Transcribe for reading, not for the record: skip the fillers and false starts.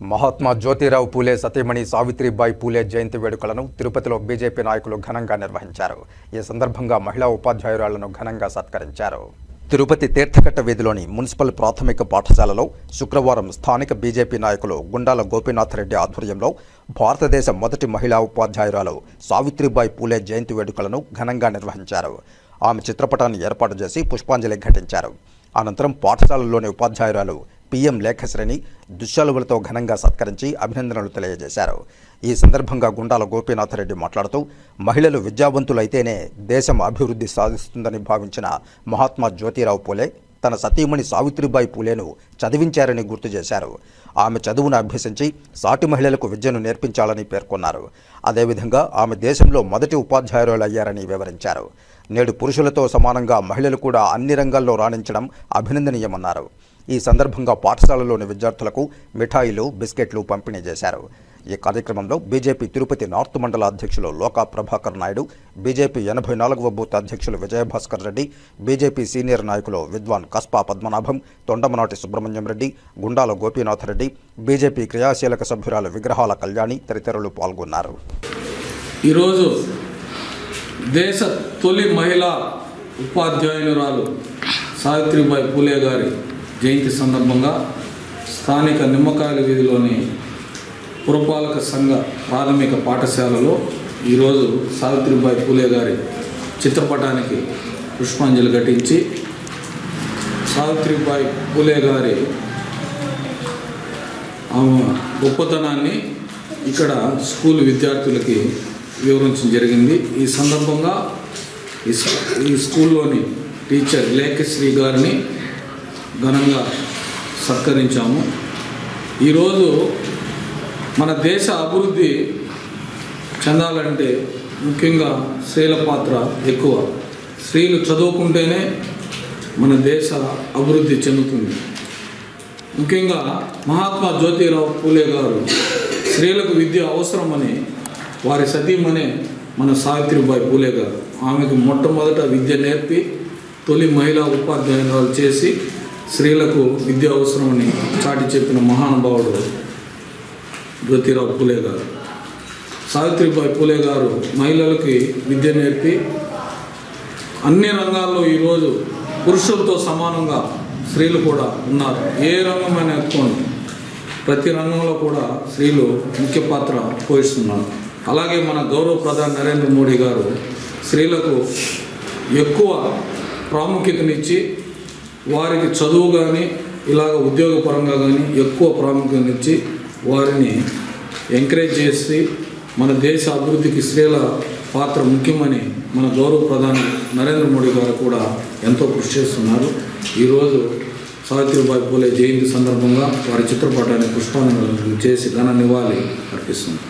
మహాత్మా జ్యోతిరావు పూలే సతీమణి సావిత్రిబాయి పూలే జయంతి వేడుకలను తిరుపతిలో బీజేపీ నాయకులు ఘనంగా నిర్వహించారు. ఈ సందర్భంగా మహిళా ఉపాధ్యాయురాలను ఘనంగా సత్కరించారు. తిరుపతి తీర్థకట్ట వీధిలోని మున్సిపల్ ప్రాథమిక పాఠశాలలో శుక్రవారం స్థానిక బీజేపీ నాయకులు గుండాల గోపీనాథ్ రెడ్డి ఆధ్వర్యంలో భారతదేశ మొదటి మహిళా ఉపాధ్యాయురాలు సావిత్రిబాయి పూలే జయంతి వేడుకలను ఘనంగా నిర్వహించారు. ఆమె చిత్రపటాన్ని ఏర్పాటు చేసి పుష్పాంజలి ఘటించారు. అనంతరం పాఠశాలలోని ఉపాధ్యాయురాలు పీఎం లేఖశ్రేణి దుశ్శాలువలతో ఘనంగా సత్కరించి అభినందనలు తెలియజేశారు. ఈ సందర్భంగా గుండాల గోపీనాథ్ రెడ్డి మాట్లాడుతూ మహిళలు విద్యావంతులైతేనే దేశం అభివృద్ధి సాధిస్తుందని భావించిన మహాత్మా జ్యోతిరావు పూలే తన సతీమణి సావిత్రిబాయి పూలేను చదివించారని గుర్తు చేశారు. ఆమె చదువును అభ్యసించి సాటి మహిళలకు విద్యను నేర్పించాలని పేర్కొన్నారు. అదేవిధంగా ఆమె దేశంలో మొదటి ఉపాధ్యాయురాలయ్యారని వివరించారు. నేడు పురుషులతో సమానంగా మహిళలు కూడా అన్ని రంగాల్లో రాణించడం అభినందనీయమన్నారు. ఈ సందర్భంగా పాఠశాలలోని విద్యార్థులకు మిఠాయిలు, బిస్కెట్లు పంపిణీ చేశారు. ఈ కార్యక్రమంలో బీజేపీ తిరుపతి నార్త్ మండల అధ్యక్షులు లోకా ప్రభాకర్ నాయుడు, బీజేపీ 84వ బూత్ అధ్యక్షులు విజయభాస్కర్ రెడ్డి, బీజేపీ సీనియర్ నాయకులు విద్వాన్ కస్పా పద్మనాభం, తొండమనాటి సుబ్రహ్మణ్యం రెడ్డి, గుండాల గోపీనాథ్ రెడ్డి, బీజేపీ క్రియాశీలక సభ్యురాలు విగ్రహాల కళ్యాణి తదితరులు పాల్గొన్నారు. ఈరోజు దేశ తొలి మహిళా ఉపాధ్యాయురాలు సావిత్రిబాయి పూలే గారి జయంతి సందర్భంగా స్థానిక నిమ్మకాయల వీధిలోని పురపాలక సంఘ ప్రాథమిక పాఠశాలలో ఈరోజు సావిత్రిబాయి పూలే గారి చిత్రపటానికి పుష్పాంజలి ఘటించి సావిత్రిబాయి పూలే గారి ఆమె గొప్పతనాన్ని ఇక్కడ స్కూల్ విద్యార్థులకి వివరించడం జరిగింది. ఈ సందర్భంగా ఈ స్కూల్లోని టీచర్ లేఖశ్రీ గారిని ఘనంగా సత్కరించాము. ఈరోజు మన దేశ అభివృద్ధి చెందాలంటే ముఖ్యంగా స్త్రీల పాత్ర ఎక్కువ. స్త్రీలు చదువుకుంటేనే మన దేశ అభివృద్ధి చెందుతుంది. ముఖ్యంగా మహాత్మా జ్యోతిరావు పూలే గారు స్త్రీలకు విద్య అవసరమని వారి సతీమణి మన సావిత్రిబాయి పూలే గారు ఆమెకు మొట్టమొదట విద్య నేర్పి తొలి మహిళా ఉపాధ్యాయురాలు చేసి స్త్రీలకు విద్య అవసరమని చాటి చెప్పిన మహానుభావుడు జ్యోతిరావు పూలే గారు. సావిత్రిబాయి పూలే గారు మహిళలకి విద్య నేర్పి అన్ని రంగాల్లో ఈరోజు పురుషులతో సమానంగా స్త్రీలు కూడా ఉన్నారు. ఏ రంగమైనా ఎత్తుకోండి, ప్రతి రంగంలో కూడా స్త్రీలు ముఖ్య పాత్ర పోషిస్తున్నారు. అలాగే మన గౌరవ ప్రధాని నరేంద్ర మోడీ గారు స్త్రీలకు ఎక్కువ ప్రాముఖ్యతనిచ్చి వారికి చదువు కానీ ఇలాగ ఉద్యోగపరంగా కానీ ఎక్కువ ప్రాముఖ్యతనిచ్చి వారిని ఎంకరేజ్ చేసి మన దేశ అభివృద్ధికి స్త్రీల పాత్ర ముఖ్యమని మన గౌరవ ప్రధాని నరేంద్ర మోడీ గారు కూడా ఎంతో కృషి చేస్తున్నారు. ఈరోజు సావిత్రిబాయి పూలే జయంతి సందర్భంగా వారి చిత్రపటాన్ని పుష్పాంజలి చేసి ఘన నివాళి అర్పిస్తున్నారు.